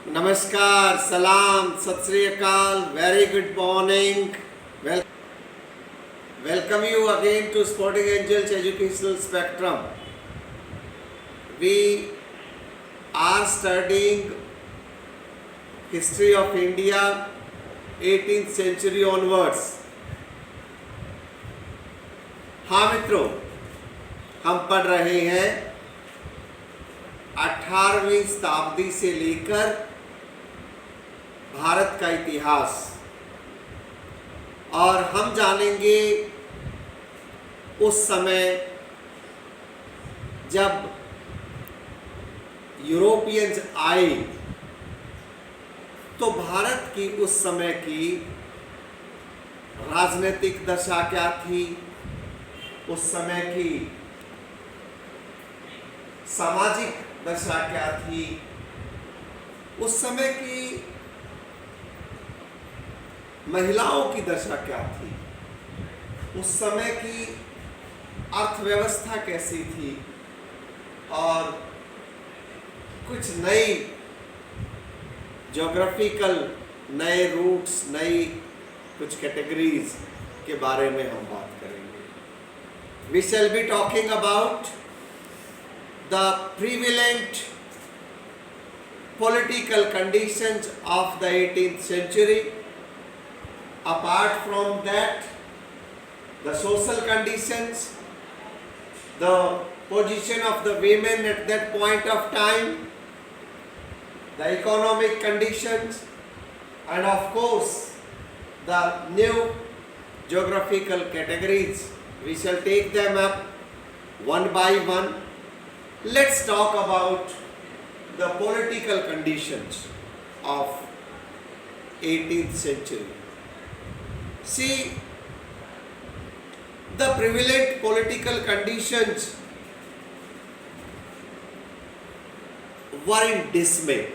Namaskar, Salam, Sat Sri Akal, very good morning. Welcome you again to Sporting Angels Educational Spectrum. We are studying history of India 18th century onwards. हाँ मित्रों, हम पढ़ रहे हैं 18वीं शताब्दी से लेकर भारत का इतिहास और हम जानेंगे उस समय जब यूरोपियंस आए तो भारत की उस समय की राजनीतिक दशा क्या थी, उस समय की सामाजिक दशा क्या थी, उस समय की महिलाओं की दशा क्या थी, उस समय की अर्थव्यवस्था कैसी थी और कुछ नई ज्योग्राफिकल नए रूट्स, नई कुछ कैटेगरीज के बारे में हम बात करेंगे. We shall be talking about the prevalent political conditions of the 18th century. Apart from that, the social conditions, the position of the women at that point of time, the economic conditions, and of course the new geographical categories. We shall take them up one by one. Let's talk about the political conditions of 18th century. See, the prevalent political conditions were in dismay.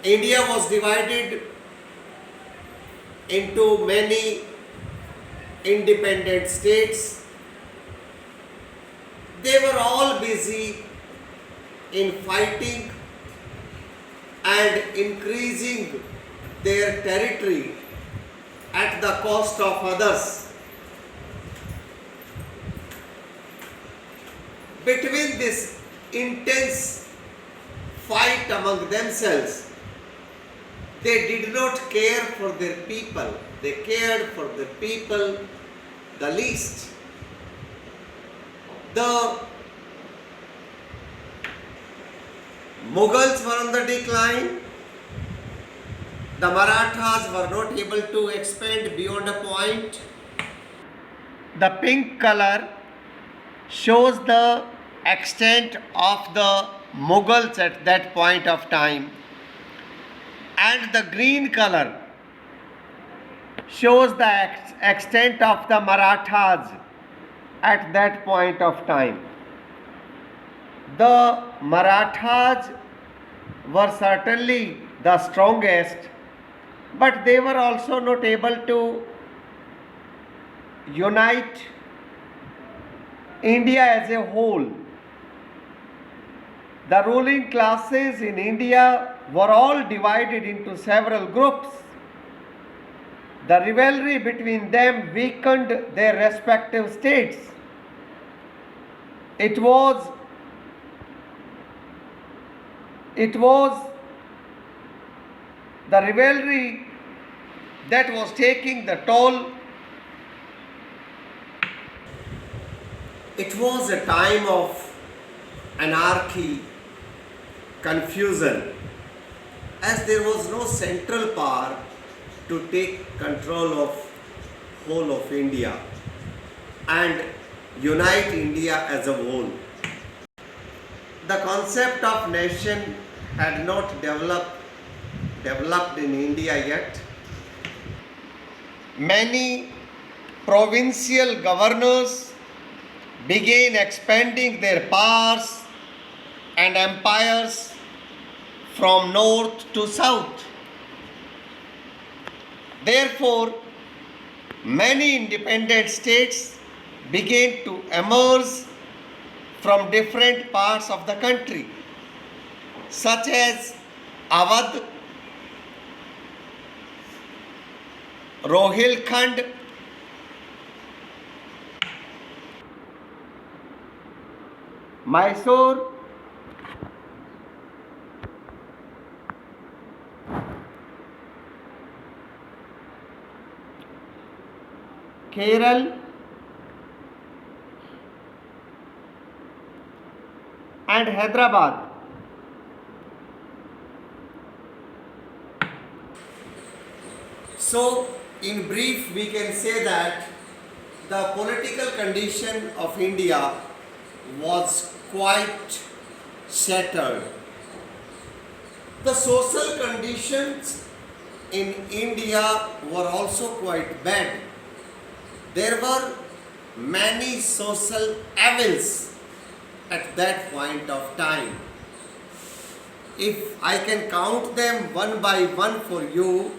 India was divided into many independent states. They were all busy in fighting and increasing their territory at the cost of others. Between this intense fight among themselves, they did not care for their people. They cared for the people the least. The Mughals were on the decline. The Marathas were not able to expand beyond a point. The pink color shows the extent of the Mughals at that point of time, and the green color shows the extent of the Marathas at that point of time. The Marathas were certainly the strongest, but they were also not able to unite India as a whole. The ruling classes in India were all divided into several groups. The rivalry between them weakened their respective states. It was the rivalry that was taking the toll. It was a time of anarchy, confusion, as there was no central power to take control of whole of India and unite India as a whole. The concept of nation had not developed in India yet. Many provincial governors began expanding their powers and empires from north to south. Therefore, many independent states began to emerge from different parts of the country. such as Awadh, Rohilkhand, Mysore, Kerala, and Hyderabad. So, in brief, we can say that the political condition of India was quite shattered. The social conditions in India were also quite bad. There were many social evils at that point of time. If I can count them one by one for you,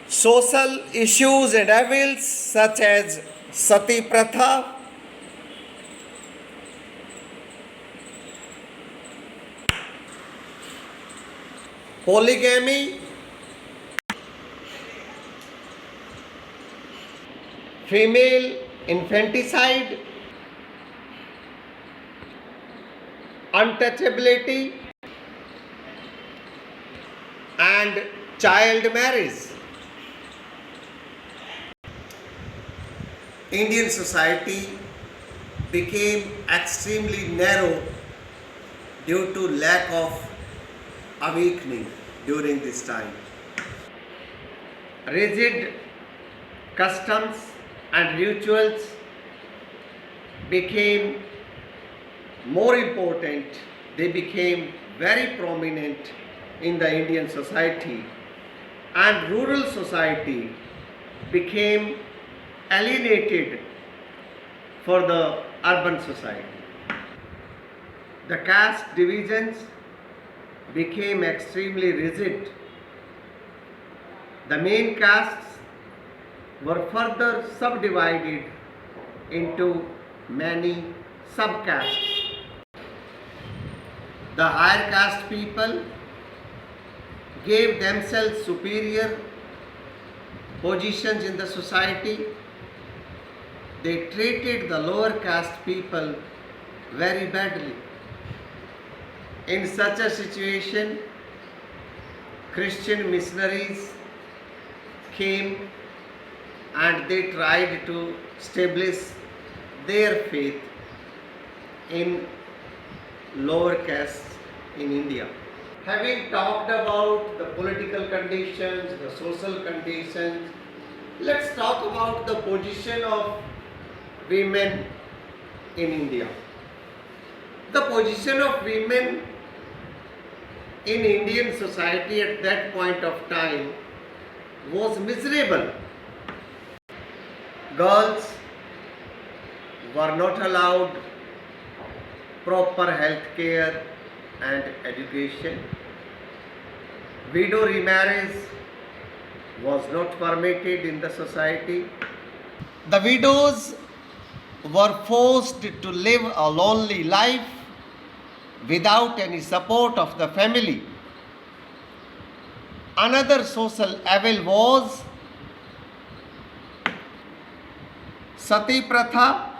social issues and evils such as Sati Pratha, polygamy, female infanticide, untouchability, and child marriage. Indian society became extremely narrow due to lack of awakening during this time. Rigid customs and rituals became more important, they became very prominent in the Indian society, and rural society became alienated for the urban society. The caste divisions became extremely rigid. The main castes were further subdivided into many subcastes. The higher caste people gave themselves superior positions in the society. They treated the lower caste people very badly. In such a situation, Christian missionaries came and they tried to establish their faith in lower castes in India. Having talked about the political conditions, the social conditions, let's talk about the position of women in India. The position of women in Indian society at that point of time was miserable. Girls were not allowed proper health care and education. Widow remarriage was not permitted in the society. The widows were forced to live a lonely life without any support of the family. Another social evil was Sati Pratha,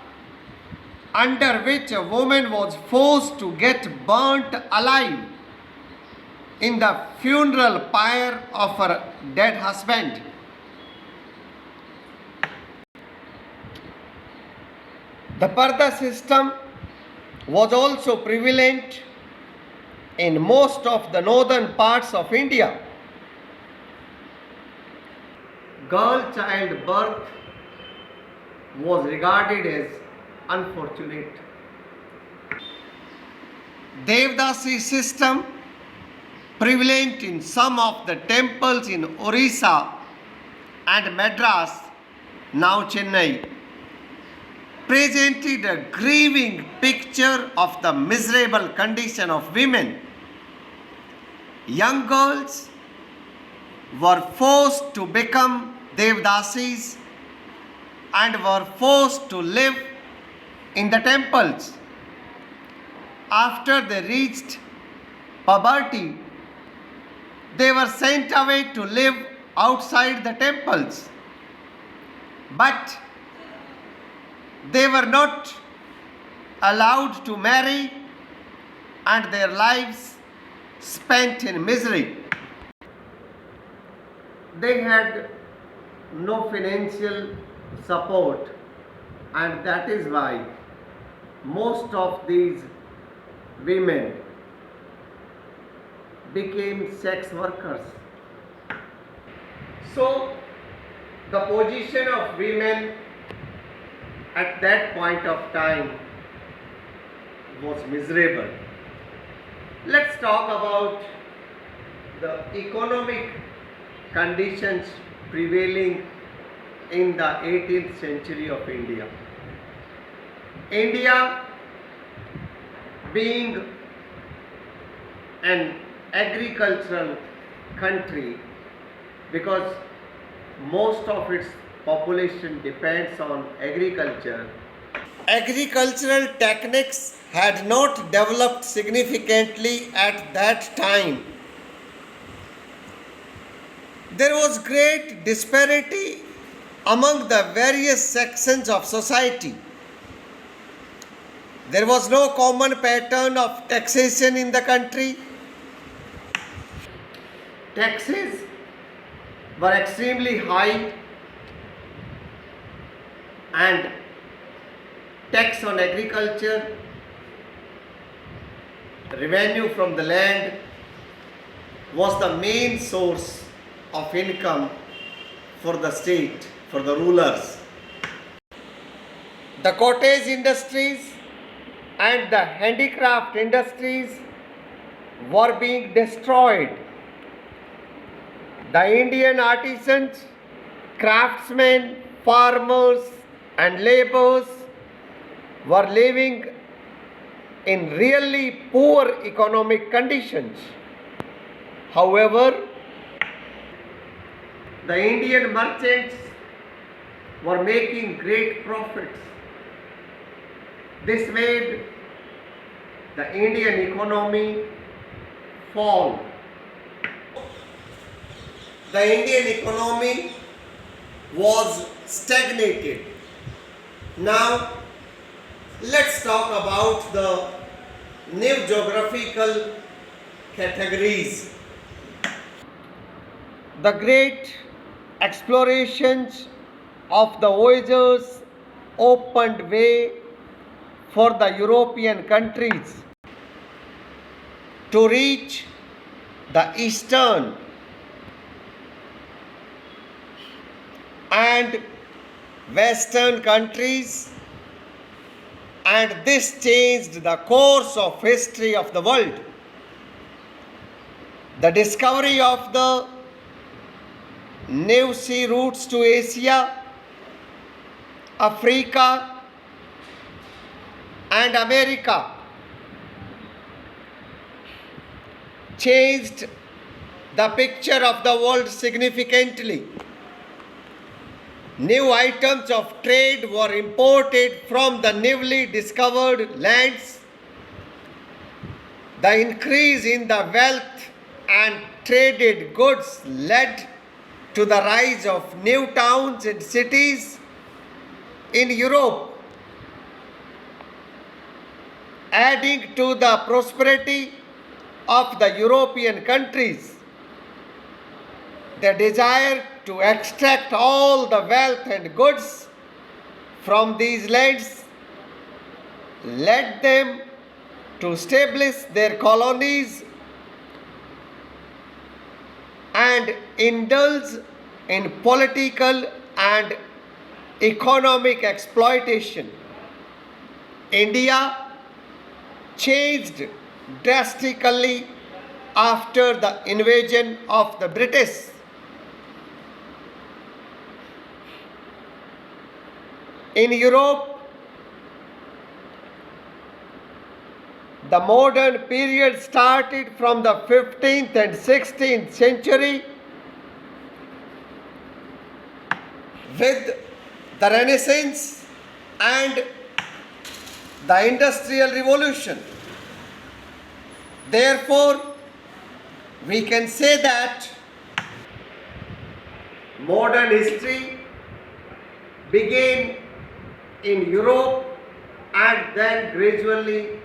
under which a woman was forced to get burnt alive in the funeral pyre of her dead husband. The Parda system was also prevalent in most of the northern parts of India. Girl child birth was regarded as unfortunate. Devdasi system prevalent in some of the temples in Orissa and Madras, now Chennai, presented a grieving picture of the miserable condition of women. Young girls were forced to become Devdasis and were forced to live in the temples. after they reached puberty, they were sent away to live outside the temples. But they were not allowed to marry, and their lives spent in misery. They had no financial support, and that is why most of these women became sex workers. So, the position of women at that point of time was miserable. Let's talk about the economic conditions prevailing in the 18th century of India. India, being an agricultural country, because most of its population depends on agriculture, agricultural techniques had not developed significantly at that time. There was great disparity among the various sections of society. There was no common pattern of taxation in the country. Taxes were extremely high, and tax on agriculture, revenue from the land, was the main source of income for the state, for the rulers. The cottage industries and the handicraft industries were being destroyed. The Indian artisans, craftsmen, farmers, and laborers were living in really poor economic conditions. However, the Indian merchants were making great profits. This made the Indian economy fall. The Indian economy was stagnated. Now, let's talk about the new geographical categories. The great explorations of the voyagers opened way for the European countries to reach the eastern and western countries, and this changed the course of history of the world. The discovery of the new sea routes to Asia, Africa, and America changed the picture of the world significantly. New items of trade were imported from the newly discovered lands. The increase in the wealth and traded goods led to the rise of new towns and cities in Europe, adding to the prosperity of the European countries. The desire to extract all the wealth and goods from these lands led them to establish their colonies and indulge in political and economic exploitation. India changed drastically after the invasion of the British. In Europe, the modern period started from the 15th and 16th century with the Renaissance and the Industrial Revolution. Therefore, we can say that modern history began in Europe and then gradually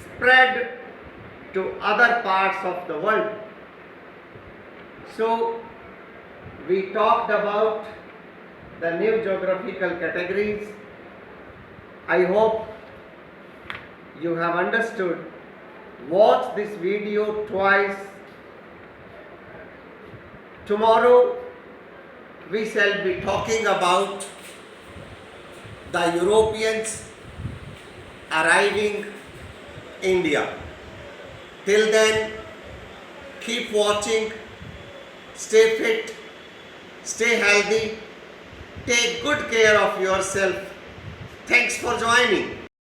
spread to other parts of the world. So, we talked about the new geographical categories. I hope you have understood. Watch this video twice. Tomorrow we shall be talking about the Europeans arriving India. Till then, keep watching, stay fit, stay healthy, take good care of yourself. Thanks for joining.